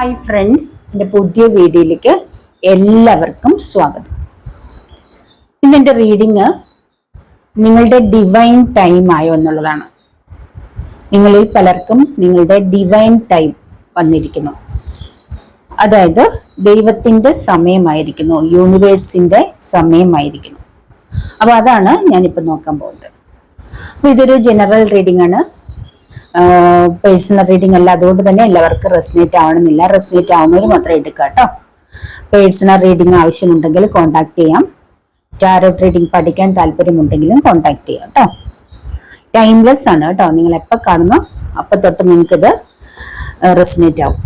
Hi friends, എൻ്റെ പുതിയ വീഡിയോയിലേക്ക് എല്ലാവർക്കും സ്വാഗതം. ഇന്നെൻ്റെ റീഡിങ് നിങ്ങളുടെ ഡിവൈൻ ടൈം ആയോ എന്നുള്ളതാണ്. നിങ്ങളിൽ പലർക്കും നിങ്ങളുടെ ഡിവൈൻ ടൈം വന്നിരിക്കുന്നു, അതായത് ദൈവത്തിൻ്റെ സമയമായിരിക്കുന്നു, യൂണിവേഴ്സിൻ്റെ സമയമായിരിക്കുന്നു. അപ്പോൾ അതാണ് ഞാനിപ്പോൾ നോക്കാൻ പോകുന്നത്. അപ്പോൾ ഇതൊരു ജനറൽ റീഡിംഗ് ആണ്, പേഴ്സണൽ റീഡിംഗ് അല്ല. അതുകൊണ്ട് തന്നെ എല്ലാവർക്കും റെസനേറ്റ് ആവണമെന്നില്ല. റെസനേറ്റ് ആവുന്നവർ മാത്രം എടുക്കുക കേട്ടോ. പേഴ്സണൽ റീഡിംഗ് ആവശ്യമുണ്ടെങ്കിൽ കോൺടാക്ട് ചെയ്യാം. ടാരോട്ട് റീഡിംഗ് പഠിക്കാൻ താല്പര്യമുണ്ടെങ്കിലും കോൺടാക്ട് ചെയ്യാം കേട്ടോ. ടൈംലെസ് ആണ് കേട്ടോ. നിങ്ങൾ എപ്പോൾ കാണുന്നോ അപ്പം തൊട്ട് നിങ്ങൾക്കിത് റെസനേറ്റ് ആവും.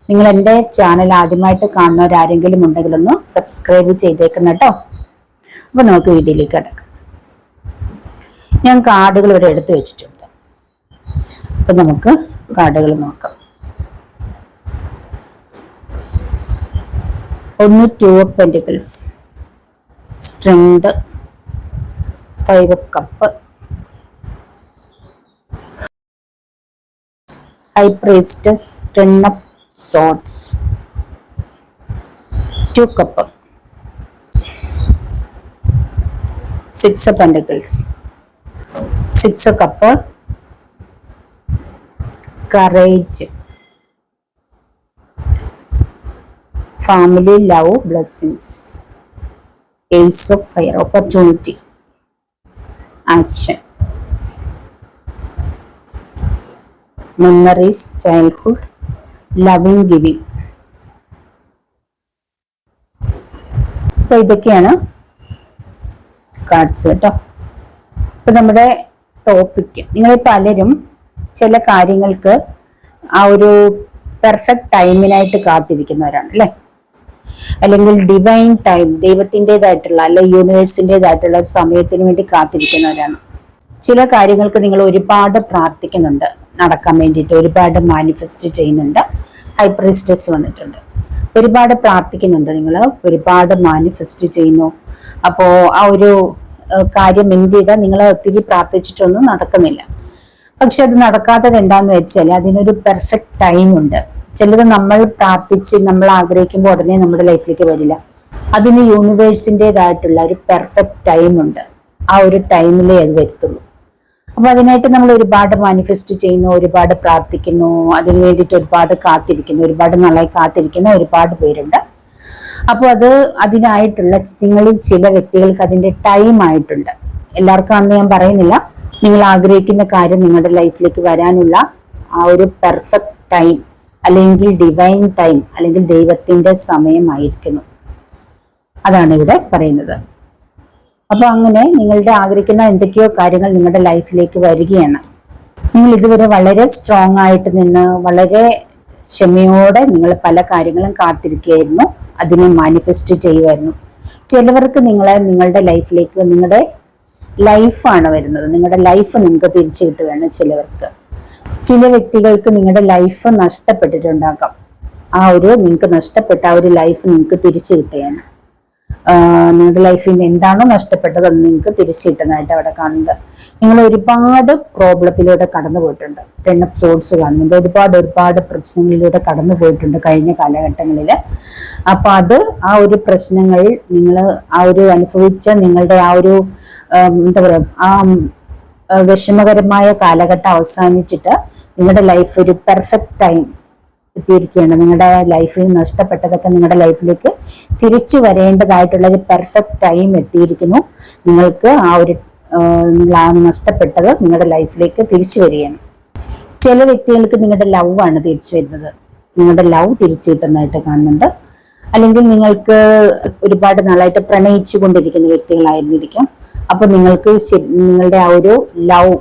നിങ്ങൾ എൻ്റെ ചാനൽ ആദ്യമായിട്ട് കാണുന്നവരാരെങ്കിലും ഉണ്ടെങ്കിലൊന്ന് സബ്സ്ക്രൈബ് ചെയ്തേക്കണം കേട്ടോ. അപ്പോൾ നമുക്ക് വീഡിയോയിലേക്ക് കിടക്കാം. ഞാൻ കാർഡുകൾ ഇവിടെ എടുത്തു വെച്ചിട്ടുണ്ട്. അപ്പൊ നമുക്ക് കാർഡുകൾ നോക്കാം. ഒന്ന് 2 of Pentacles, strength, 5 of Cups, High Priestess, 10 of Swords, 2 Cups, 6 of Pentacles, 6 of Cups, courage, family, love, blessings, ace of fire, opportunity, action, memories, childhood, loving, giving. അപ്പോൾ ഇതൊക്കെയാണ് കാർഡ്സ് കേട്ടോ. ഇപ്പൊ നമ്മുടെ ടോപ്പിക്ക്, നിങ്ങൾ പലരും ചില കാര്യങ്ങൾക്ക് ആ ഒരു പെർഫെക്റ്റ് ടൈമിനായിട്ട് കാത്തിരിക്കുന്നവരാണ് അല്ലെ, അല്ലെങ്കിൽ ഡിവൈൻ ടൈം, ദൈവത്തിൻ്റെതായിട്ടുള്ള അല്ലെ യൂണിവേഴ്സിൻ്റെതായിട്ടുള്ള സമയത്തിന് വേണ്ടി കാത്തിരിക്കുന്നവരാണ്. ചില കാര്യങ്ങൾക്ക് നിങ്ങൾ ഒരുപാട് പ്രാർത്ഥിക്കുന്നുണ്ട് നടക്കാൻ വേണ്ടിയിട്ട്, ഒരുപാട് മാനിഫെസ്റ്റ് ചെയ്യുന്നുണ്ട്. ഹൈ പ്രീസ്റ്റസ് വന്നിട്ടുണ്ട്. ഒരുപാട് പ്രാർത്ഥിക്കുന്നുണ്ട്, നിങ്ങൾ ഒരുപാട് മാനിഫെസ്റ്റ് ചെയ്യുന്നു. അപ്പോൾ ആ ഒരു കാര്യം എന്ത് ചെയ്താൽ നിങ്ങൾ ഒത്തിരി പ്രാർത്ഥിച്ചിട്ടൊന്നും നടക്കുന്നില്ല. പക്ഷെ അത് നടക്കാത്തത് എന്താന്ന് വെച്ചാൽ അതിനൊരു പെർഫെക്റ്റ് ടൈം ഉണ്ട്. ചിലത് നമ്മൾ പ്രാർത്ഥിച്ച് നമ്മൾ ആഗ്രഹിക്കുമ്പോൾ ഉടനെ നമ്മുടെ ലൈഫിലേക്ക് വരില്ല. അതിന് യൂണിവേഴ്സിൻ്റെതായിട്ടുള്ള ഒരു പെർഫെക്റ്റ് ടൈം ഉണ്ട്. ആ ഒരു ടൈമിലേ അത് വരുത്തുള്ളൂ. അപ്പൊ അതിനായിട്ട് നമ്മൾ ഒരുപാട് മാനിഫെസ്റ്റ് ചെയ്യുന്നു, ഒരുപാട് പ്രാർത്ഥിക്കുന്നു, അതിന് വേണ്ടിയിട്ട് ഒരുപാട് കാത്തിരിക്കുന്നു, ഒരുപാട് നാളായി കാത്തിരിക്കുന്ന ഒരുപാട് പേരുണ്ട്. അപ്പോൾ അതിനായിട്ടുള്ള നിങ്ങളിൽ ചില വ്യക്തികൾക്ക് അതിന്റെ ടൈം ആയിട്ടുണ്ട്. എല്ലാവർക്കും അന്ന് ഞാൻ പറയുന്നില്ല. നിങ്ങൾ ആഗ്രഹിക്കുന്ന കാര്യം നിങ്ങളുടെ ലൈഫിലേക്ക് വരാനുള്ള ആ ഒരു പെർഫെക്റ്റ് ടൈം, അല്ലെങ്കിൽ ഡിവൈൻ ടൈം, അല്ലെങ്കിൽ ദൈവത്തിന്റെ സമയമായിരിക്കുന്നു. അതാണ് ഇവിടെ പറയുന്നത്. അപ്പൊ അങ്ങനെ നിങ്ങളുടെ ആഗ്രഹിക്കുന്ന എന്തൊക്കെയോ കാര്യങ്ങൾ നിങ്ങളുടെ ലൈഫിലേക്ക് വരികയാണ്. നിങ്ങൾ ഇതുവരെ വളരെ സ്ട്രോങ് ആയിട്ട് നിന്ന് വളരെ ക്ഷമയോടെ നിങ്ങൾ പല കാര്യങ്ങളും കാത്തിരിക്കുകയായിരുന്നു, അതിനെ മാനിഫെസ്റ്റ് ചെയ്യുമായിരുന്നു. ചിലവർക്ക് നിങ്ങളുടെ ലൈഫിലേക്ക് നിങ്ങളുടെ ലൈഫാണ് വരുന്നത്. നിങ്ങളുടെ ലൈഫ് നിങ്ങൾക്ക് തിരിച്ചു കിട്ടുകയാണ്. ചില വ്യക്തികൾക്ക് നിങ്ങളുടെ ലൈഫ് നഷ്ടപ്പെട്ടിട്ടുണ്ടാകാം. നിങ്ങൾക്ക് നഷ്ടപ്പെട്ട ആ ഒരു ലൈഫ് നിങ്ങൾക്ക് തിരിച്ചു കിട്ടുകയാണ്. നിങ്ങളുടെ ലൈഫിൽ എന്താണോ നഷ്ടപ്പെട്ടത് അത് നിങ്ങൾക്ക് തിരിച്ചു കിട്ടുന്നതായിട്ട് അവിടെ കാണുന്നത്. നിങ്ങൾ ഒരുപാട് പ്രോബ്ലത്തിലൂടെ കടന്നു പോയിട്ടുണ്ട്. 10 of Swords കാണുന്നുണ്ട്. ഒരുപാട് പ്രശ്നങ്ങളിലൂടെ കടന്നു പോയിട്ടുണ്ട് കഴിഞ്ഞ കാലഘട്ടങ്ങളിൽ. അപ്പൊ ആ ഒരു പ്രശ്നങ്ങൾ നിങ്ങൾ ആ ഒരു അനുഭവിച്ച നിങ്ങളുടെ ആ ഒരു എന്താ പറയുക, ആ വിഷമകരമായ കാലഘട്ടം അവസാനിച്ചിട്ട് നിങ്ങളുടെ ലൈഫ് ഒരു പെർഫെക്റ്റ് ടൈം എത്തിയിരിക്കുകയാണ്. നിങ്ങളുടെ ലൈഫിൽ നഷ്ടപ്പെട്ടതൊക്കെ നിങ്ങളുടെ ലൈഫിലേക്ക് തിരിച്ചു വരേണ്ടതായിട്ടുള്ള ഒരു പെർഫെക്റ്റ് ടൈം എത്തിയിരിക്കുന്നു. നിങ്ങൾക്ക് നിങ്ങൾ ആ നഷ്ടപ്പെട്ടത് നിങ്ങളുടെ ലൈഫിലേക്ക് തിരിച്ചു വരികയാണ്. ചില വ്യക്തികൾക്ക് നിങ്ങളുടെ ലവ് ആണ് തിരിച്ചു വരുന്നത്. നിങ്ങളുടെ ലവ് തിരിച്ചു കിട്ടുന്നതായിട്ട് കാണുന്നുണ്ട്. അല്ലെങ്കിൽ നിങ്ങൾക്ക് ഒരുപാട് നാളായിട്ട് പ്രണയിച്ചു കൊണ്ടിരിക്കുന്ന വ്യക്തികളായിരുന്നിരിക്കാം. അപ്പൊ നിങ്ങൾക്ക് നിങ്ങളുടെ ആ ഒരു ലവ്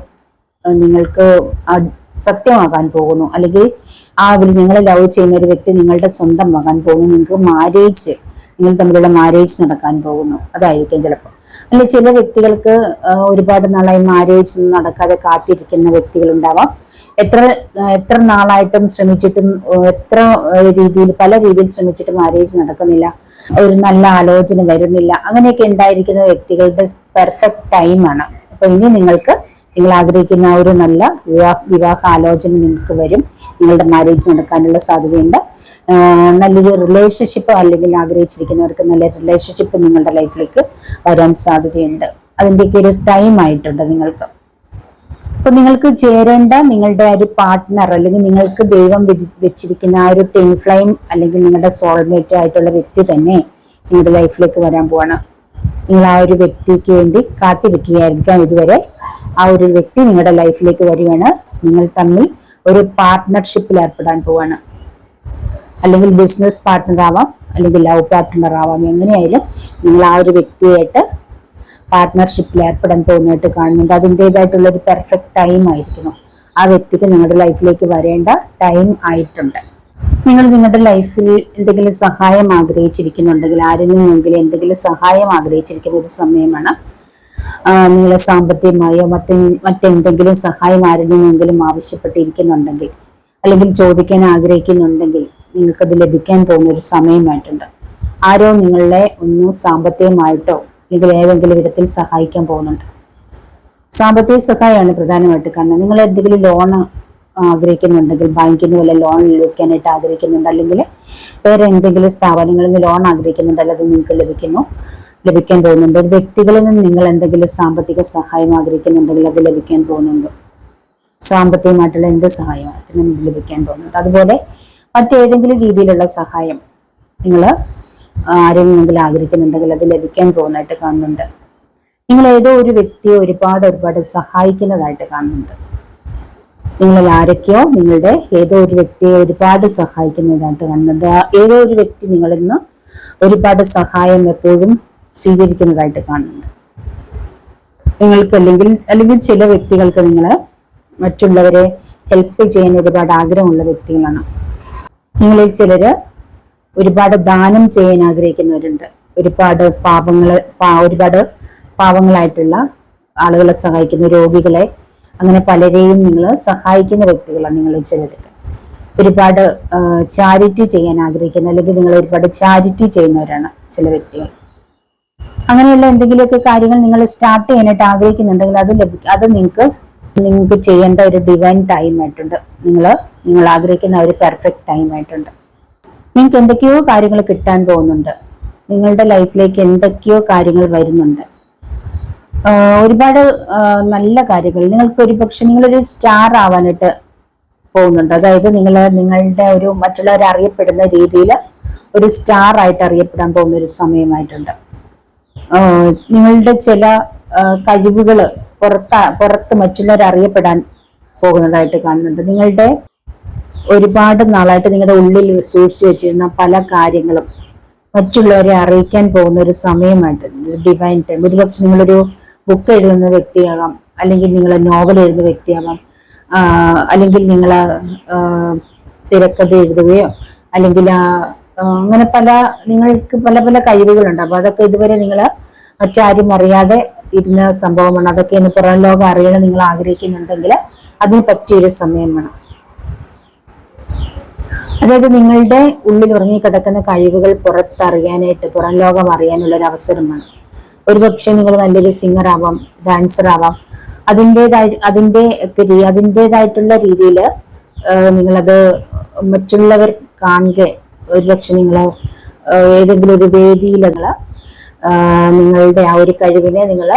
നിങ്ങൾക്ക് സത്യമാകാൻ പോകുന്നു. അല്ലെങ്കിൽ നിങ്ങളെ ലവ് ചെയ്യുന്ന ഒരു വ്യക്തി നിങ്ങളുടെ സ്വന്തമാകാൻ പോകുന്നു. നിങ്ങൾക്ക് നിങ്ങൾ തമ്മിലുള്ള മാരേജ് നടക്കാൻ പോകുന്നു. അതായിരിക്കും ചിലപ്പോൾ. അല്ലെങ്കിൽ ചില വ്യക്തികൾക്ക് ഒരുപാട് നാളായി മാരേജ് നടക്കാതെ കാത്തിരിക്കുന്ന വ്യക്തികളുണ്ടാവാം. എത്ര നാളായിട്ടും ശ്രമിച്ചിട്ടും പല രീതിയിൽ ശ്രമിച്ചിട്ടും മാരേജ് നടക്കുന്നില്ല, ഒരു നല്ല ആലോചന വരുന്നില്ല. അങ്ങനെയൊക്കെ ഉണ്ടായിരിക്കുന്ന വ്യക്തികളുടെ പെർഫെക്റ്റ് ടൈമാണ്. അപ്പൊ ഇനി നിങ്ങൾക്ക് നിങ്ങൾ ആഗ്രഹിക്കുന്ന ആ ഒരു നല്ല വിവാഹ ആലോചന നിങ്ങൾക്ക് വരും. നിങ്ങളുടെ മാരേജ് നടക്കാനുള്ള സാധ്യതയുണ്ട്. നല്ലൊരു റിലേഷൻഷിപ്പ് അല്ലെങ്കിൽ ആഗ്രഹിച്ചിരിക്കുന്നവർക്ക് നല്ല റിലേഷൻഷിപ്പ് നിങ്ങളുടെ ലൈഫിലേക്ക് വരാൻ സാധ്യതയുണ്ട്. അതിൻ്റെയൊക്കെ ഒരു ടൈം ആയിട്ടുണ്ട് നിങ്ങൾക്ക്. അപ്പൊ നിങ്ങൾക്ക് ചേരേണ്ട നിങ്ങളുടെ ഒരു പാർട്ട്ണർ അല്ലെങ്കിൽ നിങ്ങൾക്ക് ദൈവം വെച്ചിരിക്കുന്ന ആ ഒരു ട്വിൻ ഫ്ലെയിം അല്ലെങ്കിൽ നിങ്ങളുടെ സോൾമേറ്റ് ആയിട്ടുള്ള വ്യക്തി തന്നെ നിങ്ങളുടെ ലൈഫിലേക്ക് വരാൻ പോവാണ്. നിങ്ങൾ ആ ഒരു വ്യക്തിക്ക് വേണ്ടി കാത്തിരിക്കുകയായിരിക്കാം ഇതുവരെ. ആ ഒരു വ്യക്തി നിങ്ങളുടെ ലൈഫിലേക്ക് വരികയാണ്. നിങ്ങൾ തമ്മിൽ ഒരു പാർട്ട്ണർഷിപ്പിൽ ഏർപ്പെടാൻ പോവാണ്. അല്ലെങ്കിൽ ബിസിനസ് പാർട്ട്ണർ ആവാം, അല്ലെങ്കിൽ ലവ് പാർട്ട്ണർ ആവാം. എങ്ങനെയായാലും നിങ്ങൾ ആ ഒരു വ്യക്തിയായിട്ട് പാർട്ട്ണർഷിപ്പിൽ ഏർപ്പെടാൻ പോകുന്നതായിട്ട് കാണുന്നുണ്ട്. അതിൻ്റെതായിട്ടുള്ള ഒരു പെർഫെക്റ്റ് ടൈം ആയിരിക്കുന്നു. ആ വ്യക്തിക്ക് നിങ്ങളുടെ ലൈഫിലേക്ക് വരേണ്ട ടൈം ആയിട്ടുണ്ട്. നിങ്ങൾ നിങ്ങളുടെ ലൈഫിൽ എന്തെങ്കിലും സഹായം ആഗ്രഹിച്ചിരിക്കുന്നുണ്ടെങ്കിൽ, ആരിൽ നിന്നെങ്കിലും എന്തെങ്കിലും സഹായം ആഗ്രഹിച്ചിരിക്കുന്ന ഒരു സമയമാണ്. നിങ്ങൾ സാമ്പത്തികമായോ മറ്റെന്തെങ്കിലും സഹായം ആരിൽ നിന്നെങ്കിലും ആവശ്യപ്പെട്ടിരിക്കുന്നുണ്ടെങ്കിൽ, അല്ലെങ്കിൽ ചോദിക്കാൻ ആഗ്രഹിക്കുന്നുണ്ടെങ്കിൽ നിങ്ങൾക്കത് ലഭിക്കാൻ പോകുന്ന ഒരു സമയമായിട്ടുണ്ട്. ആരോ നിങ്ങളെ ഒന്ന് സാമ്പത്തികമായിട്ടോ അല്ലെങ്കിൽ ഏതെങ്കിലും വിധത്തിൽ സഹായിക്കാൻ പോകുന്നുണ്ട്. സാമ്പത്തിക സഹായമാണ് പ്രധാനമായിട്ട് കാണുന്നത്. നിങ്ങൾ എന്തെങ്കിലും ലോൺ ആഗ്രഹിക്കുന്നുണ്ടെങ്കിൽ, ബാങ്കിൽ നിന്ന് വല്ല ലോൺ ലഭിക്കാനായിട്ട് ആഗ്രഹിക്കുന്നുണ്ട്, അല്ലെങ്കിൽ വേറെ എന്തെങ്കിലും സ്ഥാപനങ്ങളിൽ നിന്ന് ലോൺ ആഗ്രഹിക്കുന്നുണ്ടെങ്കിൽ അത് നിങ്ങൾക്ക് ലഭിക്കാൻ പോകുന്നുണ്ട്. ഒരു വ്യക്തികളിൽ നിന്ന് നിങ്ങൾ എന്തെങ്കിലും സാമ്പത്തിക സഹായം ആഗ്രഹിക്കുന്നുണ്ടെങ്കിൽ അത് ലഭിക്കാൻ പോകുന്നുണ്ട്. സാമ്പത്തികമായിട്ടുള്ള എന്ത് സഹായത്തിനും ലഭിക്കാൻ പോകുന്നുണ്ട്. അതുപോലെ മറ്റേതെങ്കിലും രീതിയിലുള്ള സഹായം നിങ്ങൾ ആരെങ്കിലും ആഗ്രഹിക്കുന്നുണ്ടെങ്കിൽ അത് ലഭിക്കാൻ പോകുന്നതായിട്ട് കാണുന്നുണ്ട്. നിങ്ങൾ ഏതോ ഒരു വ്യക്തിയെ ഒരുപാട് സഹായിക്കുന്നതായിട്ട് കാണുന്നുണ്ട്. നിങ്ങളിൽ ആരൊക്കെയോ നിങ്ങളുടെ ഏതോ ഒരു വ്യക്തിയെ ഒരുപാട് സഹായിക്കുന്നതായിട്ട് കാണുന്നുണ്ട്. ഏതോ ഒരു വ്യക്തി നിങ്ങളിൽ നിന്ന് ഒരുപാട് സഹായം എപ്പോഴും സ്വീകരിക്കുന്നതായിട്ട് കാണുന്നുണ്ട്. നിങ്ങൾക്ക് അല്ലെങ്കിൽ ചില വ്യക്തികൾക്ക് നിങ്ങൾ മറ്റുള്ളവരെ ഹെൽപ്പ് ചെയ്യാൻ ഒരുപാട് ആഗ്രഹമുള്ള വ്യക്തികളാണ്. നിങ്ങളിൽ ചിലര് ഒരുപാട് ദാനം ചെയ്യാൻ ആഗ്രഹിക്കുന്നവരുണ്ട്. ഒരുപാട് പാവങ്ങളായിട്ടുള്ള ആളുകളെ സഹായിക്കുന്ന, രോഗികളെ, അങ്ങനെ പലരെയും നിങ്ങൾ സഹായിക്കുന്ന വ്യക്തികളാണ് നിങ്ങളിൽ ചിലരൊക്കെ. ഒരുപാട് ചാരിറ്റി ചെയ്യാൻ ആഗ്രഹിക്കുന്ന, അല്ലെങ്കിൽ നിങ്ങൾ ഒരുപാട് ചാരിറ്റി ചെയ്യുന്നവരാണ് ചില വ്യക്തികൾ. അങ്ങനെയുള്ള എന്തെങ്കിലുമൊക്കെ കാര്യങ്ങൾ നിങ്ങൾ സ്റ്റാർട്ട് ചെയ്യാനായിട്ട് ആഗ്രഹിക്കുന്നുണ്ടെങ്കിൽ അത് നിങ്ങൾക്ക് ചെയ്യേണ്ട ഒരു ഡിവൈൻ ടൈം ആയിട്ടുണ്ട്. നിങ്ങൾ ആഗ്രഹിക്കുന്ന ഒരു പെർഫെക്റ്റ് ടൈം ആയിട്ടുണ്ട്. നിങ്ങൾക്ക് എന്തൊക്കെയോ കാര്യങ്ങൾ കിട്ടാൻ പോകുന്നുണ്ട്. നിങ്ങളുടെ ലൈഫിലേക്ക് എന്തൊക്കെയോ കാര്യങ്ങൾ വരുന്നുണ്ട്. ഒരുപാട് നല്ല കാര്യങ്ങൾ. നിങ്ങൾക്ക് ഒരുപക്ഷെ നിങ്ങളൊരു സ്റ്റാർ ആവാനായിട്ട് പോകുന്നുണ്ട്. അതായത് നിങ്ങളുടെ ഒരു മറ്റുള്ളവരെ അറിയപ്പെടുന്ന രീതിയിൽ ഒരു സ്റ്റാർ ആയിട്ട് അറിയപ്പെടാൻ പോകുന്ന ഒരു സമയമായിട്ടുണ്ട്. നിങ്ങളുടെ ചില കഴിവുകൾ പുറത്ത് മറ്റുള്ളവർ അറിയപ്പെടാൻ പോകുന്നതായിട്ട് കാണുന്നുണ്ട്. നിങ്ങളുടെ ഒരുപാട് നാളായിട്ട് നിങ്ങളുടെ ഉള്ളിൽ സൂക്ഷിച്ചു വെച്ചിരുന്ന പല കാര്യങ്ങളും മറ്റുള്ളവരെ അറിയിക്കാൻ പോകുന്ന ഒരു സമയമായിട്ടുണ്ട്. Divine time. ഒരുപക്ഷെ നിങ്ങളൊരു ബുക്ക് എഴുതുന്ന വ്യക്തിയാകാം, അല്ലെങ്കിൽ നിങ്ങൾ നോവൽ എഴുതുന്ന വ്യക്തിയാകാം, അല്ലെങ്കിൽ നിങ്ങൾ തിരക്കഥ എഴുതുകയോ, അല്ലെങ്കിൽ അങ്ങനെ നിങ്ങൾക്ക് പല കഴിവുകളുണ്ട്. അപ്പൊ അതൊക്കെ ഇതുവരെ നിങ്ങൾ മറ്റാരും അറിയാതെ ഇരുന്ന സംഭവമാണ്. അതൊക്കെ ഇന്ന് പുറം ലോകം അറിയണം നിങ്ങൾ ആഗ്രഹിക്കുന്നുണ്ടെങ്കിൽ അതിന് പറ്റിയൊരു സമയമാണ്. അതായത് നിങ്ങളുടെ ഉള്ളിൽ ഉറങ്ങിക്കിടക്കുന്ന കഴിവുകൾ പുറത്തറിയാനായിട്ട്, പുറം ലോകം അറിയാനുള്ള ഒരു അവസരമാണ്. ഒരുപക്ഷെ നിങ്ങൾ നല്ലൊരു സിംഗർ ആവാം, ഡാൻസർ ആവാം. അതിൻ്റെതായിട്ടുള്ള രീതിയിൽ നിങ്ങളത് മറ്റുള്ളവർ കാണുക. ഒരുപക്ഷെ നിങ്ങൾ ഏതെങ്കിലും ഒരു വേദിയിൽ നിങ്ങളുടെ ആ ഒരു കഴിവിനെ നിങ്ങൾ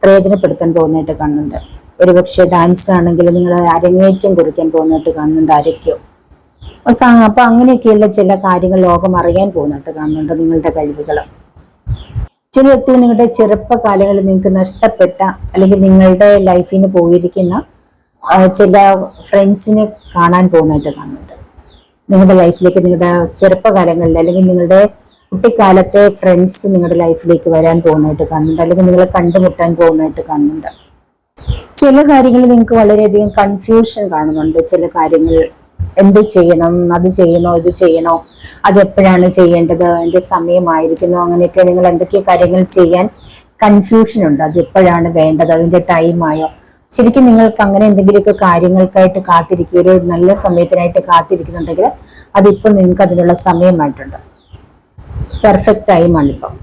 പ്രയോജനപ്പെടുത്താൻ പോകുന്നതായിട്ട് കാണുന്നുണ്ട്. ഒരുപക്ഷെ ഡാൻസ് ആണെങ്കിൽ നിങ്ങൾ അരങ്ങേറ്റം കുറിക്കാൻ പോകുന്നതായിട്ട് കാണുന്നുണ്ട് ആരൊക്കെയോ. അപ്പൊ അങ്ങനെയൊക്കെയുള്ള ചില കാര്യങ്ങൾ ലോകം അറിയാൻ പോകുന്നതായിട്ട് കാണുന്നുണ്ട്. നിങ്ങളുടെ കഴിവുകൾ ചില വ്യക്തി നിങ്ങളുടെ ചെറുപ്പകാലങ്ങളിൽ നിങ്ങൾക്ക് നഷ്ടപ്പെട്ട, അല്ലെങ്കിൽ നിങ്ങളുടെ ലൈഫിൽ നിന്ന് പോയിരിക്കുന്ന ചില ഫ്രണ്ട്സിനെ കാണാൻ പോകുന്നതായിട്ട് കാണുന്നുണ്ട്. നിങ്ങളുടെ ലൈഫിലേക്ക് നിങ്ങളുടെ ചെറുപ്പകാലങ്ങളിൽ അല്ലെങ്കിൽ നിങ്ങളുടെ കുട്ടിക്കാലത്തെ ഫ്രണ്ട്സ് നിങ്ങളുടെ ലൈഫിലേക്ക് വരാൻ പോകുന്നതായിട്ട് കാണുന്നുണ്ട്, അല്ലെങ്കിൽ നിങ്ങളെ കണ്ടുമുട്ടാൻ പോകുന്നതായിട്ട് കാണുന്നുണ്ട്. ചില കാര്യങ്ങൾ നിങ്ങൾക്ക് വളരെയധികം കൺഫ്യൂഷൻ കാണുന്നുണ്ട്. ചില കാര്യങ്ങൾ എന്ത് ചെയ്യണം, അത് ചെയ്യണോ, ഇത് ചെയ്യണോ, അതെപ്പോഴാണ് ചെയ്യേണ്ടത്, എൻ്റെ സമയമായിരിക്കുന്നു, അങ്ങനെയൊക്കെ നിങ്ങൾ എന്തൊക്കെയോ കാര്യങ്ങൾ ചെയ്യാൻ കൺഫ്യൂഷൻ ഉണ്ട്. അത് എപ്പോഴാണ് വേണ്ടത്, അതിൻ്റെ ടൈമായോ. ശരിക്കും നിങ്ങൾക്ക് അങ്ങനെ എന്തെങ്കിലുമൊക്കെ കാര്യങ്ങൾക്കായിട്ട് കാത്തിരിക്കുക, ഒരു നല്ല സമയത്തിനായിട്ട് കാത്തിരിക്കുന്നുണ്ടെങ്കിൽ അതിപ്പോൾ നിങ്ങൾക്ക് അതിനുള്ള സമയമായിട്ടുണ്ട്. പെർഫെക്റ്റ് ടൈമാണിപ്പം.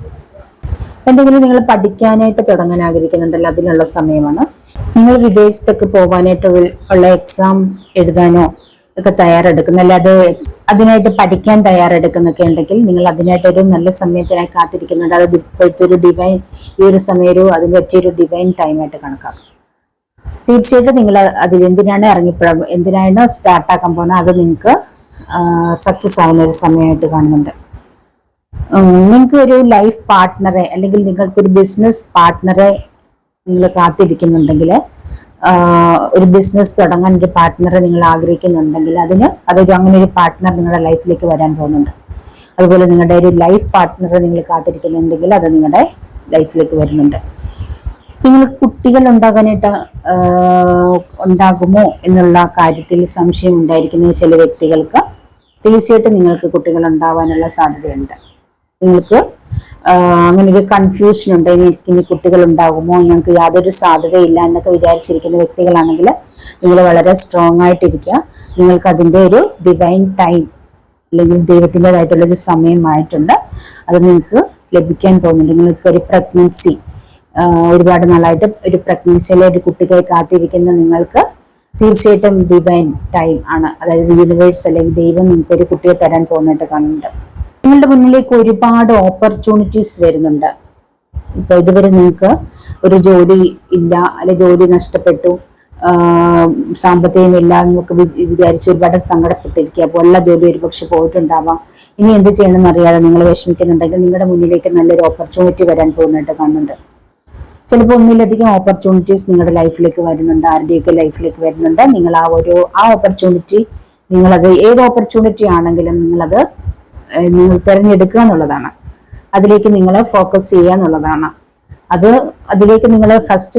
എന്തെങ്കിലും നിങ്ങൾ പഠിക്കാനായിട്ട് തുടങ്ങാൻ ആഗ്രഹിക്കുന്നുണ്ടല്ലോ, അതിനുള്ള സമയമാണ്. നിങ്ങൾ വിദേശത്തൊക്കെ പോകാനായിട്ട് ഉള്ള എക്സാം എഴുതാനോ ഒക്കെ തയ്യാറെടുക്കുന്ന, അല്ലെ അത് അതിനായിട്ട് പഠിക്കാൻ തയ്യാറെടുക്കുന്നൊക്കെ ഉണ്ടെങ്കിൽ നിങ്ങൾ അതിനായിട്ടൊരു നല്ല സമയത്തിനായി കാത്തിരിക്കുന്നുണ്ട്. അത് ഇപ്പോഴത്തെ ഒരു ഡിവൈൻ, ഈ ഒരു സമയം അതിന് പറ്റിയൊരു ഡിവൈൻ ടൈമായിട്ട് കണക്കാക്കും. തീർച്ചയായിട്ടും നിങ്ങൾ അതിൽ എന്തിനാണ് സ്റ്റാർട്ടാക്കാൻ പോകുന്നത്, അത് നിങ്ങൾക്ക് സക്സസ് ആവുന്ന ഒരു സമയമായിട്ട് കാണുന്നുണ്ട്. നിങ്ങൾക്ക് ഒരു ലൈഫ് പാർട്ട്ണറെ അല്ലെങ്കിൽ നിങ്ങൾക്കൊരു ബിസിനസ് പാർട്ട്ണറെ നിങ്ങൾ കാത്തിരിക്കുന്നുണ്ടെങ്കിൽ, ഒരു ബിസിനസ് തുടങ്ങാൻ ഒരു പാർട്ട്ണറെ നിങ്ങൾ ആഗ്രഹിക്കുന്നുണ്ടെങ്കിൽ അങ്ങനെ ഒരു പാർട്ട്ണർ നിങ്ങളുടെ ലൈഫിലേക്ക് വരാൻ പോകുന്നുണ്ട്. അതുപോലെ നിങ്ങളുടെ ഒരു ലൈഫ് പാർട്ട്ണറെ നിങ്ങൾ കാത്തിരിക്കുന്നുണ്ടെങ്കിൽ അത് നിങ്ങളുടെ ലൈഫിലേക്ക് വരുന്നുണ്ട്. നിങ്ങൾ കുട്ടികൾ ഉണ്ടാകുമോ എന്നുള്ള കാര്യത്തിൽ സംശയം ഉണ്ടായിരിക്കുന്ന ചില വ്യക്തികൾക്ക് തീർച്ചയായിട്ടും നിങ്ങൾക്ക് കുട്ടികൾ ഉണ്ടാവാനുള്ള സാധ്യതയുണ്ട്. നിങ്ങൾക്ക് അങ്ങനെ ഒരു കൺഫ്യൂഷൻ ഉണ്ട്, ഇനി കുട്ടികൾ ഉണ്ടാകുമോ, ഞങ്ങൾക്ക് യാതൊരു സാധ്യതയില്ല എന്നൊക്കെ വിചാരിച്ചിരിക്കുന്ന വ്യക്തികളാണെങ്കിൽ നിങ്ങൾ വളരെ സ്ട്രോങ് ആയിട്ടിരിക്കുക. നിങ്ങൾക്ക് അതിൻ്റെ ഒരു ഡിവൈൻ ടൈം അല്ലെങ്കിൽ ദൈവത്തിൻ്റെതായിട്ടുള്ളൊരു സമയമായിട്ടുണ്ട്. അത് നിങ്ങൾക്ക് ലഭിക്കാൻ പോകുന്നുണ്ട്. നിങ്ങൾക്ക് ഒരു പ്രഗ്നൻസി, ഒരുപാട് നാളായിട്ട് ഒരു പ്രഗ്നൻസിയിലെ ഒരു കുട്ടിക്കായി കാത്തിരിക്കുന്ന നിങ്ങൾക്ക് തീർച്ചയായിട്ടും ഡിവൈൻ ടൈം ആണ്. അതായത് യൂണിവേഴ്സ് അല്ലെങ്കിൽ ദൈവം നിങ്ങൾക്ക് ഒരു കുട്ടിയെ തരാൻ പോകുന്നതായിട്ട് കാണുന്നുണ്ട്. നിങ്ങളുടെ മുന്നിലേക്ക് ഒരുപാട് ഓപ്പർച്യൂണിറ്റീസ് വരുന്നുണ്ട്. ഇപ്പൊ ഇതുവരെ നിങ്ങൾക്ക് ഒരു ജോലി ഇല്ല, അല്ലെ ജോലി നഷ്ടപ്പെട്ടു, സാമ്പത്തികമില്ല എന്നൊക്കെ വിചാരിച്ച് ഒരുപാട് സങ്കടപ്പെട്ടിരിക്കുക. അപ്പോൾ എല്ലാ ജോലി ഒരുപക്ഷെ പോയിട്ടുണ്ടാവാം. ഇനി എന്ത് ചെയ്യണമെന്ന് അറിയാതെ നിങ്ങൾ വിഷമിക്കുന്നുണ്ടെങ്കിൽ നിങ്ങളുടെ മുന്നിലേക്ക് നല്ലൊരു ഓപ്പർച്യൂണിറ്റി വരാൻ പോകുന്നതായിട്ട് കാണുന്നുണ്ട്. ചിലപ്പോൾ ഒന്നിലധികം ഓപ്പർച്യൂണിറ്റീസ് നിങ്ങളുടെ ലൈഫിലേക്ക് വരുന്നുണ്ട്, ആരുടെയൊക്കെ ലൈഫിലേക്ക് വരുന്നുണ്ട്. നിങ്ങൾ ആ ഓപ്പർച്യൂണിറ്റി, നിങ്ങളത് ഏത് ഓപ്പർച്യൂണിറ്റി ആണെങ്കിലും നിങ്ങൾ തിരഞ്ഞെടുക്കുക എന്നുള്ളതാണ്. അതിലേക്ക് നിങ്ങൾ ഫോക്കസ് ചെയ്യുക എന്നുള്ളതാണ്. അതിലേക്ക് നിങ്ങൾ ഫസ്റ്റ്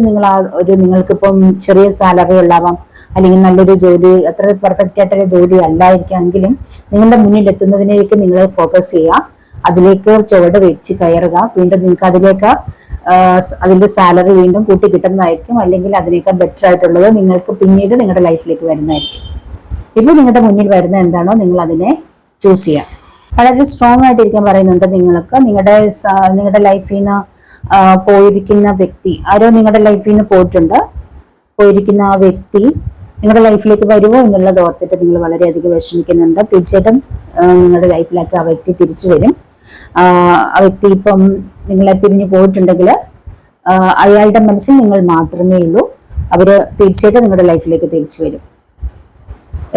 നിങ്ങൾക്കിപ്പം ചെറിയ സാലറി ഉണ്ടാവാം, അല്ലെങ്കിൽ നല്ലൊരു ജോലി, അത്ര പെർഫെക്റ്റ് ആയിട്ടൊരു ജോലി അല്ലായിരിക്കാമെങ്കിലും നിങ്ങളുടെ മുന്നിൽ എത്തുന്നതിലേക്ക് നിങ്ങൾ ഫോക്കസ് ചെയ്യുക. അതിലേക്ക് ചുവട് വെച്ച് കയറുക. വീണ്ടും നിങ്ങൾക്ക് അതിന്റെ സാലറി വീണ്ടും കൂട്ടി കിട്ടുന്നതായിരിക്കും, അല്ലെങ്കിൽ അതിനേക്കാൾ ബെറ്റർ ആയിട്ടുള്ളത് നിങ്ങൾക്ക് പിന്നീട് നിങ്ങളുടെ ലൈഫിലേക്ക് വരുന്നതായിരിക്കും. ഇപ്പൊ നിങ്ങളുടെ മുന്നിൽ വരുന്ന എന്താണോ നിങ്ങൾ അതിനെ ചൂസ് ചെയ്യാം. വളരെ സ്ട്രോങ് ആയിട്ടിരിക്കാൻ പറയുന്നുണ്ട്. നിങ്ങളുടെ ലൈഫിൽ നിന്ന് പോയിരിക്കുന്ന വ്യക്തി, ആരോ നിങ്ങളുടെ ലൈഫിൽ നിന്ന് പോയിരിക്കുന്ന ആ വ്യക്തി നിങ്ങളുടെ ലൈഫിലേക്ക് വരുമോ എന്നുള്ളത് ഓർത്തിട്ട് നിങ്ങൾ വളരെയധികം വിഷമിക്കുന്നുണ്ട്. തീർച്ചയായിട്ടും നിങ്ങളുടെ ലൈഫിലേക്ക് ആ വ്യക്തി തിരിച്ചു വരും. ആ വ്യക്തി ഇപ്പം നിങ്ങളെ പിരിഞ്ഞു പോയിട്ടുണ്ടെങ്കിൽ അയാളുടെ മനസ്സിൽ നിങ്ങൾ മാത്രമേ ഉള്ളൂ. അവര് തീർച്ചയായിട്ടും നിങ്ങളുടെ ലൈഫിലേക്ക് തിരിച്ചു വരും.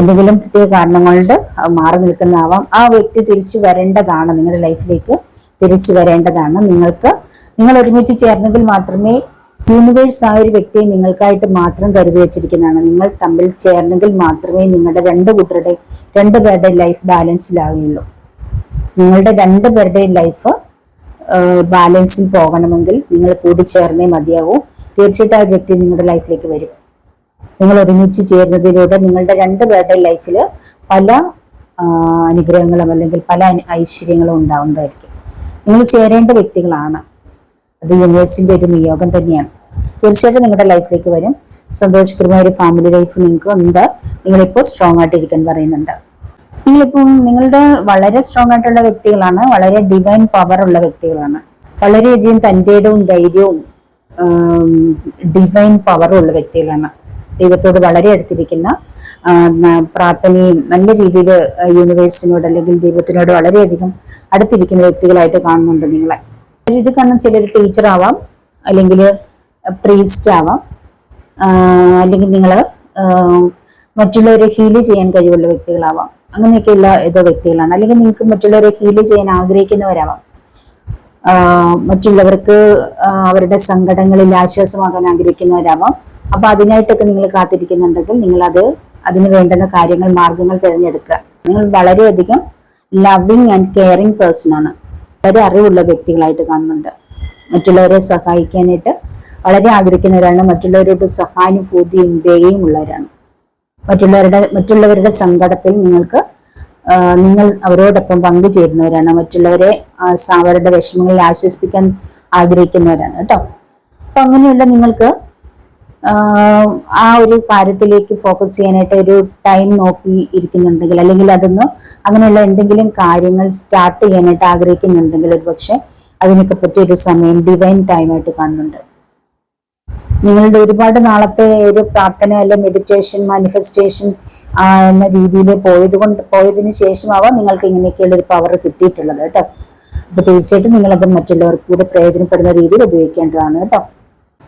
എന്തെങ്കിലും പ്രത്യേക കാരണങ്ങൾ കൊണ്ട് മാറി നിൽക്കുന്നതാവാം. ആ വ്യക്തി തിരിച്ചു വരേണ്ടതാണ്, നിങ്ങളുടെ ലൈഫിലേക്ക് തിരിച്ചു വരേണ്ടതാണ്. നിങ്ങൾ ഒരുമിച്ച് ചേർന്നെങ്കിൽ മാത്രമേ, യൂണിവേഴ്സ് ആ ഒരു വ്യക്തിയെ നിങ്ങൾക്കായിട്ട് മാത്രം കരുതി വെച്ചിരിക്കുന്നതാണ്. നിങ്ങൾ തമ്മിൽ ചേർന്നെങ്കിൽ മാത്രമേ നിങ്ങളുടെ രണ്ടുപേരുടെ ലൈഫ് ബാലൻസിലാവുകയുള്ളൂ. നിങ്ങളുടെ രണ്ടുപേരുടെയും ലൈഫ് ബാലൻസിൽ പോകണമെങ്കിൽ നിങ്ങൾ കൂടി ചേർന്നേ മതിയാവൂ. തീർച്ചയായിട്ടും ആ വ്യക്തി നിങ്ങളുടെ ലൈഫിലേക്ക് വരും. നിങ്ങൾ ഒരുമിച്ച് ചേരുന്നതിലൂടെ നിങ്ങളുടെ രണ്ടുപേരുടെ ലൈഫിൽ പല അനുഗ്രഹങ്ങളും അല്ലെങ്കിൽ പല ഐശ്വര്യങ്ങളും ഉണ്ടാവുന്നതായിരിക്കും. നിങ്ങൾ ചേരേണ്ട വ്യക്തികളാണ്. അത് യൂണിവേഴ്സിന്റെ ഒരു നിയോഗം തന്നെയാണ്. തീർച്ചയായിട്ടും നിങ്ങളുടെ ലൈഫിലേക്ക് വരും. സന്തോഷകരമായ ഒരു ഫാമിലി ലൈഫ് നിങ്ങൾക്ക് ഉണ്ട്. നിങ്ങളിപ്പോൾ സ്ട്രോങ് ആയിട്ടിരിക്കാൻ പറയുന്നുണ്ട്. നിങ്ങളുടെ വളരെ സ്ട്രോങ് ആയിട്ടുള്ള വ്യക്തികളാണ്, വളരെ ഡിവൈൻ പവർ ഉള്ള വ്യക്തികളാണ്. വളരെയധികം തന്റേടവും ധൈര്യവും ഡിവൈൻ പവറും ഉള്ള വ്യക്തികളാണ്. ദൈവത്തോട് വളരെ അടുത്തിരിക്കുന്ന, പ്രാർത്ഥനയും നല്ല രീതിയിൽ യൂണിവേഴ്സിനോട് അല്ലെങ്കിൽ ദൈവത്തിനോട് വളരെയധികം അടുത്തിരിക്കുന്ന വ്യക്തികളായിട്ട് കാണുന്നുണ്ട് നിങ്ങളെ. ഇത് കാണുന്ന ചിലർ ടീച്ചർ ആവാം, അല്ലെങ്കിൽ പ്രീസ്റ്റ് ആവാം, അല്ലെങ്കിൽ നിങ്ങൾ മറ്റുള്ളവരെ ഹീല് ചെയ്യാൻ കഴിവുള്ള വ്യക്തികളാവാം. അങ്ങനെയൊക്കെയുള്ള ഏതോ വ്യക്തികളാണ്. അല്ലെങ്കിൽ നിങ്ങൾക്ക് മറ്റുള്ളവരെ ഹീല് ചെയ്യാൻ ആഗ്രഹിക്കുന്നവരാവാം. മറ്റുള്ളവർക്ക് അവരുടെ സങ്കടങ്ങളിൽ ആശ്വാസമാകാൻ ആഗ്രഹിക്കുന്നവരാവാം. അപ്പൊ അതിനായിട്ടൊക്കെ നിങ്ങൾ കാത്തിരിക്കുന്നുണ്ടെങ്കിൽ നിങ്ങൾ അതിന് വേണ്ടുന്ന മാർഗങ്ങൾ തിരഞ്ഞെടുക്കുക. നിങ്ങൾ വളരെയധികം ലവിങ് ആൻഡ് കെയറിങ് പേഴ്സൺ ആണ്. വളരെ അറിവുള്ള വ്യക്തികളായിട്ട് കാണുന്നുണ്ട്. മറ്റുള്ളവരെ സഹായിക്കാനായിട്ട് വളരെ ആഗ്രഹിക്കുന്നവരാണ്. മറ്റുള്ളവരോട് സഹാനുഭൂതിയും ദയയും ഉള്ളവരാണ്. മറ്റുള്ളവരുടെ സങ്കടത്തിൽ നിങ്ങൾ അവരോടൊപ്പം പങ്കുചേരുന്നവരാണ്. മറ്റുള്ളവരെ അവരുടെ വിഷമങ്ങളിൽ ആശ്വസിപ്പിക്കാൻ ആഗ്രഹിക്കുന്നവരാണ് കേട്ടോ. അപ്പൊ അങ്ങനെയുള്ള നിങ്ങൾക്ക് ആ ഒരു കാര്യത്തിലേക്ക് ഫോക്കസ് ചെയ്യാനായിട്ട് ഒരു ടൈം നോക്കി ഇരിക്കുന്നുണ്ടെങ്കിൽ, അല്ലെങ്കിൽ അങ്ങനെയുള്ള എന്തെങ്കിലും കാര്യങ്ങൾ സ്റ്റാർട്ട് ചെയ്യാനായിട്ട് ആഗ്രഹിക്കുന്നുണ്ടെങ്കിൽ, ഒരു പക്ഷെ അതിനൊക്കെ പറ്റിയൊരു സമയം ഡിവൈൻ ടൈമായിട്ട് കാണുന്നുണ്ട്. നിങ്ങളുടെ ഒരുപാട് നാളത്തെ ഒരു പ്രാർത്ഥന അല്ലെ മെഡിറ്റേഷൻ മാനിഫെസ്റ്റേഷൻ എന്ന രീതിയിൽ പോയതിന് ശേഷമാവാം നിങ്ങൾക്ക് ഇങ്ങനെയൊക്കെയുള്ള ഒരു പവർ കിട്ടിയിട്ടുള്ളത് കേട്ടോ. അപ്പൊ തീർച്ചയായിട്ടും നിങ്ങളത് മറ്റുള്ളവർക്ക് കൂടെ പ്രയോജനപ്പെടുന്ന രീതിയിൽ ഉപയോഗിക്കേണ്ടതാണ് കേട്ടോ.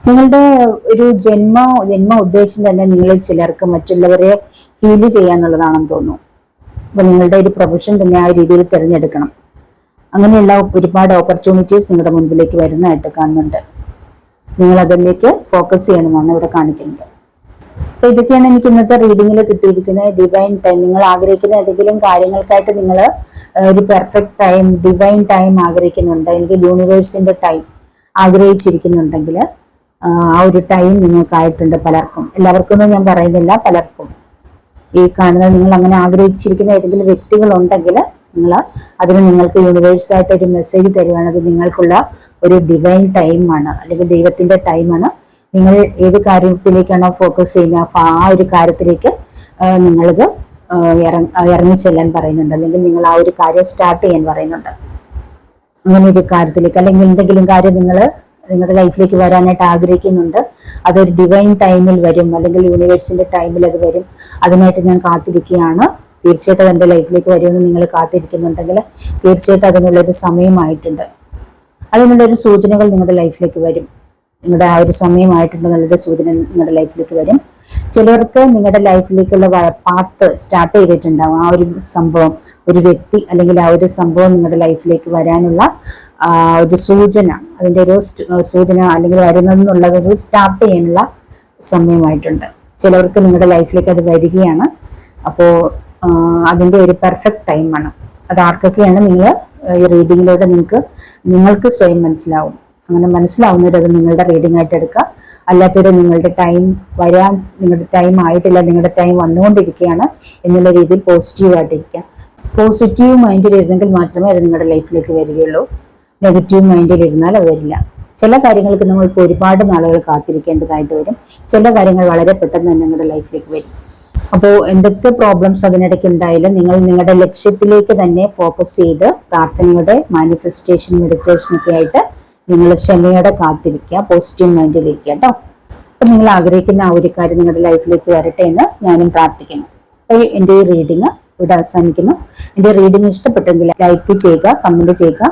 നിങ്ങളുടെ ഒരു ജന്മ ഉദ്ദേശം തന്നെ നിങ്ങളിൽ ചിലർക്ക് മറ്റുള്ളവരെ ഹീല് ചെയ്യാന്നുള്ളതാണെന്ന് തോന്നുന്നു. അപ്പൊ നിങ്ങളുടെ ഒരു പ്രൊഫഷൻ തന്നെ ആ രീതിയിൽ തിരഞ്ഞെടുക്കണം. അങ്ങനെയുള്ള ഒരുപാട് ഓപ്പർച്യൂണിറ്റീസ് നിങ്ങളുടെ മുൻപിലേക്ക് വരുന്നതായിട്ട് കാണുന്നുണ്ട്. നിങ്ങൾ അതിലേക്ക് ഫോക്കസ് ചെയ്യണമെന്നാണ് ഇവിടെ കാണിക്കുന്നത്. അപ്പൊ ഇതൊക്കെയാണ് എനിക്ക് ഇന്നത്തെ റീഡിങ്ങിൽ കിട്ടിയിരിക്കുന്നത്. ഡിവൈൻ ടൈം, നിങ്ങൾ ആഗ്രഹിക്കുന്ന ഏതെങ്കിലും കാര്യങ്ങൾക്കായിട്ട് നിങ്ങൾ ഒരു പെർഫെക്റ്റ് ടൈം, ഡിവൈൻ ടൈം ആഗ്രഹിക്കുന്നുണ്ട്, അല്ലെങ്കിൽ യൂണിവേഴ്സിന്റെ ടൈം ആഗ്രഹിച്ചിരിക്കുന്നുണ്ടെങ്കിൽ ആ ഒരു ടൈം നിങ്ങൾക്കായിട്ടുണ്ട്. പലർക്കും, എല്ലാവർക്കും ഒന്നും ഞാൻ പറയുന്നില്ല, പലർക്കും ഈ കാണുന്ന നിങ്ങൾ അങ്ങനെ ആഗ്രഹിച്ചിരിക്കുന്ന ഏതെങ്കിലും വ്യക്തികളുണ്ടെങ്കിൽ നിങ്ങൾ അതിന് നിങ്ങൾക്ക് യൂണിവേഴ്സായിട്ട് ഒരു മെസ്സേജ് തരുവാണ്. അത് നിങ്ങൾക്കുള്ള ഒരു ഡിവൈൻ ടൈമാണ്, അല്ലെങ്കിൽ ദൈവത്തിന്റെ ടൈമാണ്. നിങ്ങൾ ഏത് കാര്യത്തിലേക്കാണോ ഫോക്കസ് ചെയ്യുന്നത് ആ ഒരു കാര്യത്തിലേക്ക് നിങ്ങൾക്ക് ഇറങ്ങിച്ചെല്ലാൻ പറയുന്നുണ്ട്, അല്ലെങ്കിൽ നിങ്ങൾ ആ ഒരു കാര്യം സ്റ്റാർട്ട് ചെയ്യാൻ പറയുന്നുണ്ട്. അങ്ങനെ ഒരു കാര്യത്തിലേക്ക്, അല്ലെങ്കിൽ എന്തെങ്കിലും കാര്യം നിങ്ങളുടെ ലൈഫിലേക്ക് വരാനായിട്ട് ആഗ്രഹിക്കുന്നുണ്ട്, അതൊരു ഡിവൈൻ ടൈമിൽ വരും, അല്ലെങ്കിൽ യൂണിവേഴ്സിന്റെ ടൈമിൽ അത് വരും. അതിനായിട്ട് ഞാൻ കാത്തിരിക്കുകയാണ്. തീർച്ചയായിട്ടും എൻ്റെ ലൈഫിലേക്ക് വരുമെന്ന് നിങ്ങൾ കാത്തിരിക്കുന്നുണ്ടെങ്കിൽ തീർച്ചയായിട്ടും അതിനുള്ളൊരു സമയമായിട്ടുണ്ട്. അതിനുള്ളൊരു സൂചനകൾ നിങ്ങളുടെ ലൈഫിലേക്ക് വരും. നിങ്ങളുടെ ആ ഒരു സമയമായിട്ടുണ്ടെന്നുള്ളൊരു സൂചന നിങ്ങളുടെ ലൈഫിലേക്ക് വരും. ചിലർക്ക് നിങ്ങളുടെ ലൈഫിലേക്കുള്ള പാത്ത് സ്റ്റാർട്ട് ചെയ്തിട്ടുണ്ടാവും. ആ ഒരു സംഭവം, ഒരു വ്യക്തി അല്ലെങ്കിൽ ആ ഒരു സംഭവം നിങ്ങളുടെ ലൈഫിലേക്ക് വരാനുള്ള ഒരു സൂചന, അതിൻ്റെ ഒരു സൂചന അല്ലെങ്കിൽ വരുന്നതെന്നുള്ളത് ഒരു സ്റ്റാർട്ട് ചെയ്യാനുള്ള സമയമായിട്ടുണ്ട്. ചിലവർക്ക് നിങ്ങളുടെ ലൈഫിലേക്ക് അത് വരികയാണ്. അപ്പോൾ അതിൻ്റെ ഒരു പെർഫെക്റ്റ് ടൈമാണ്. അത് ആർക്കൊക്കെയാണ് നിങ്ങൾ ഈ റീഡിങ്ങിലൂടെ നിങ്ങൾക്ക് സ്വയം മനസ്സിലാവും. അങ്ങനെ മനസ്സിലാവുന്നവർ അത് നിങ്ങളുടെ റീഡിംഗ് ആയിട്ട് എടുക്കുക. അല്ലാത്തവർ നിങ്ങളുടെ ടൈം നിങ്ങളുടെ ടൈം ആയിട്ടില്ല, നിങ്ങളുടെ ടൈം വന്നുകൊണ്ടിരിക്കുകയാണ് എന്നുള്ള രീതിയിൽ പോസിറ്റീവായിട്ടിരിക്കുക. പോസിറ്റീവ് മൈൻഡിൽ ഇരുന്നെങ്കിൽ മാത്രമേ അത് നിങ്ങളുടെ ലൈഫിലേക്ക് വരികയുള്ളൂ. നെഗറ്റീവ് മൈൻഡിൽ ഇരുന്നാൽ അത് വരില്ല. ചില കാര്യങ്ങൾക്ക് നമ്മളിപ്പോൾ ഒരുപാട് നാളുകൾ കാത്തിരിക്കേണ്ടതായിട്ട് വരും. ചില കാര്യങ്ങൾ വളരെ പെട്ടെന്ന് തന്നെ നിങ്ങളുടെ ലൈഫിലേക്ക് വരും. അപ്പോൾ എന്തൊക്കെ പ്രോബ്ലംസ് അതിനിടയ്ക്ക് ഉണ്ടായാലും നിങ്ങൾ നിങ്ങളുടെ ലക്ഷ്യത്തിലേക്ക് തന്നെ ഫോക്കസ് ചെയ്ത് പ്രാർത്ഥനയുടെ മാനിഫെസ്റ്റേഷൻ മെഡിറ്റേഷനൊക്കെ ആയിട്ട് നിങ്ങൾ ക്ഷമയോടെ കാത്തിരിക്കുക, പോസിറ്റീവ് മൈൻഡിലിരിക്കുക കേട്ടോ. അപ്പം നിങ്ങൾ ആഗ്രഹിക്കുന്ന ആ ഒരു കാര്യം നിങ്ങളുടെ ലൈഫിലേക്ക് വരട്ടെ എന്ന് ഞാനും പ്രാർത്ഥിക്കുന്നു. അപ്പോൾ എൻ്റെ ഈ റീഡിങ് ഇവിടെ അവസാനിക്കുന്നു. എൻ്റെ റീഡിങ് ഇഷ്ടപ്പെട്ടെങ്കിൽ ലൈക്ക് ചെയ്യുക, കമൻറ്റ് ചെയ്യുക,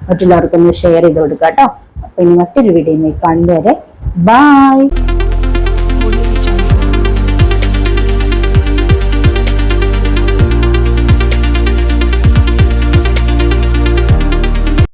മറ്റുള്ളവർക്കൊന്ന് ഷെയർ ചെയ്ത് കൊടുക്കുക കേട്ടോ. അപ്പോൾ ഇനി മറ്റൊരു വീഡിയോയിൽ കാണുന്നവരെ ബൈ.